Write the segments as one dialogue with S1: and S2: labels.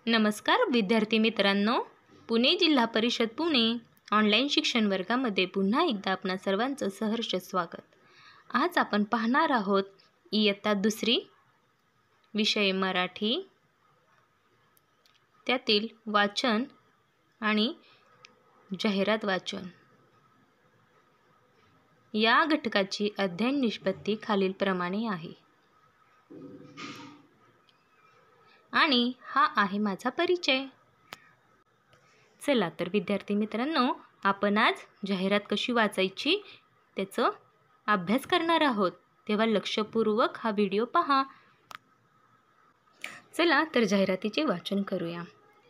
S1: नमस्कार विद्यार्थी मित्रांनो, पुणे जिल्हा परिषद पुणे ऑनलाईन शिक्षण वर्गामध्ये पुन्हा एकदा आपणा सर्वांचं सहर्ष स्वागत। आज आपण पाहणार आहोत इयत्ता दुसरी विषय मराठी, त्यातील वाचन आणि जाहिरात वाचन या घटकाची अध्ययन निष्पत्ती खालीलप्रमाणे आहे आणि हा आहे माझा परिचय। चला तर विद्यार्थी मित्रांनो, आपण आज जाहिरात कशी वाचायची त्याचा अभ्यास करणार आहोत, तेव्हा लक्षपूर्वक हा व्हिडिओ पहा। चला तर जाहिरातीचे वाचन करूया।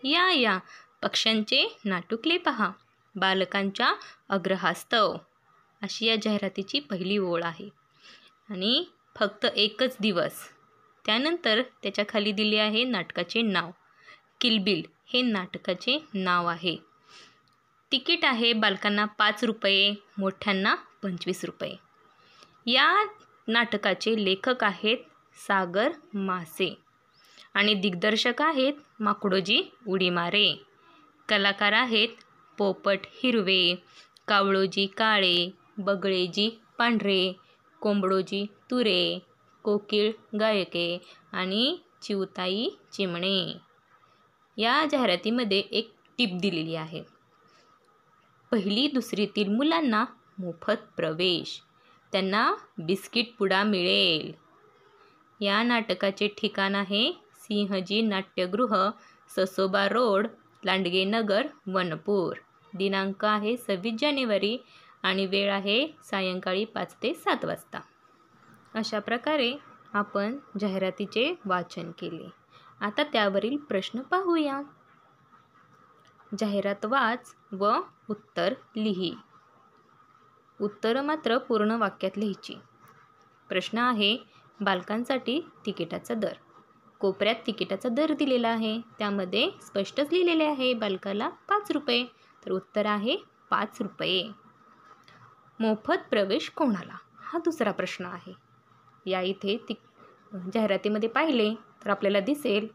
S1: या पक्ष्यांचे नाटुकले पहा, बालकांच्या अग्रहास्तव, अशी या जाहिरातीची पहिली ओळ आहे आणि फक्त एकच दिवस। त्यानंतर त्याच्या खाली दिले आहे नाटकाचे नाव, किलबिल हे नाटकाचे नाव आहे। तिकीट आहे बालकांना 5 रुपये, मोठ्यांना 25 रुपये। या नाटकाचे लेखक आहेत सागर मासे आणि दिग्दर्शक आहेत माकुडोजी उडीमारे। कलाकार आहेत पोपट हिरवे, कावळोजी काळे, बगळेजी पांढरे, कोंबडोजी तुरे, कोकिळ गायके आणि चिवताई चिमणे। या जाहिरातीमध्ये एक टिप दिलेली आहे, पहिली दुसरीतील मुलांना मोफत प्रवेश, त्यांना बिस्किट पुडा मिळेल। या नाटकाचे ठिकाण आहे सिंहजी नाट्यगृह, ससोबा रोड, लांडगे नगर, वनपूर। दिनांक आहे 26 जानेवारी आणि वेळ आहे सायंकाळी 5 ते 7 वाजता। अशा प्रकारे आपण जाहिरातीचे वाचन केले। आता त्यावरील प्रश्न पाहूया। जाहिरात वाच व उत्तर लिही। उत्तर मात्र पूर्ण वाक्यात लिहायची। प्रश्न आहे बालकांसाठी तिकिटाचा दर। कोपऱ्यात तिकिटाचा दर दिलेला आहे, त्यामध्ये स्पष्टच लिहिलेले आहे बालकाला 5 रुपये, तर उत्तर आहे 5 रुपये। मोफत प्रवेश कोणाला, हा दुसरा प्रश्न आहे। या इथे जाहिरातीमध्ये पाहिले तर आपल्याला दिसेल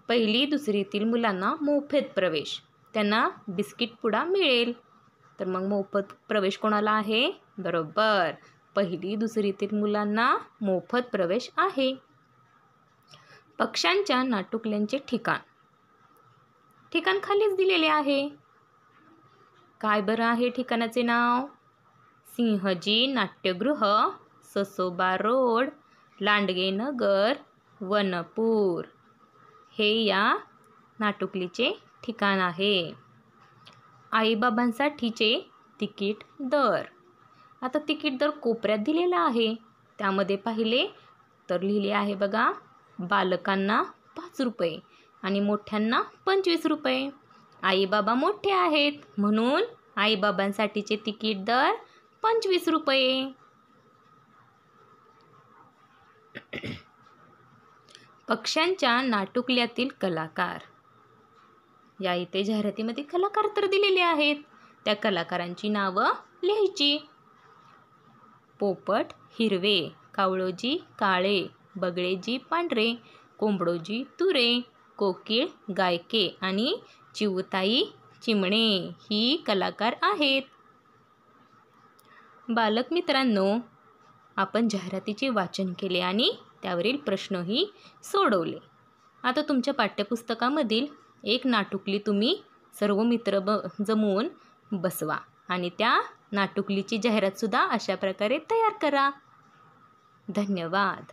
S1: पहिली दुसरीतील मुलांना मोफत प्रवेश, त्यांना बिस्किट पुडा मिळेल। तर मग मोफत प्रवेश कोणाला आहे? बरोबर, पहिली दुसरीतील मुलांना मोफत प्रवेश आहे। पक्ष्यांच्या नाटुकल्यांचे ठिकाण, ठिकाण खालीच दिलेले आहे। काय बरं आहे ठिकाणाचे नाव? सिंहजी नाट्यगृह, ससोबा रोड, लांडगे नगर, वनपूर हे या नाटुकलीचे ठिकाण आहे। आईबाबांसाठीचे तिकीट दर, आता तिकीट दर कोपऱ्यात दिलेला आहे, त्यामध्ये पाहिले तर लिहिले आहे बघा, बालकांना 5 रुपये आणि मोठ्यांना 25 रुपये। आईबाबा मोठे आहेत म्हणून आईबाबांसाठीचे तिकीट दर 25 रुपये। पक्ष्यांच्या नाटुकल्यातील कलाकार, या इथे जाहिरातीमध्ये कलाकार तर दिलेले आहेत, त्या कलाकारांची नावं लिहायची। पोपट हिरवे, कावळोजी काळे, बगळेजी पांढरे, कोंबडोजी तुरे, कोकिळ गायके आणि चिवताई चिमणे ही कलाकार आहेत। बालक मित्रांनो, आपण जाहिरातीचे वाचन केले आणि त्यावरील प्रश्नही सोडवले। आता तुमच्या पाठ्यपुस्तकामधील एक नाटुकली तुम्ही सर्व मित्र जमवून बसवा आणि त्या नाटुकलीची जाहिरातसुद्धा अशा प्रकारे तयार करा। धन्यवाद।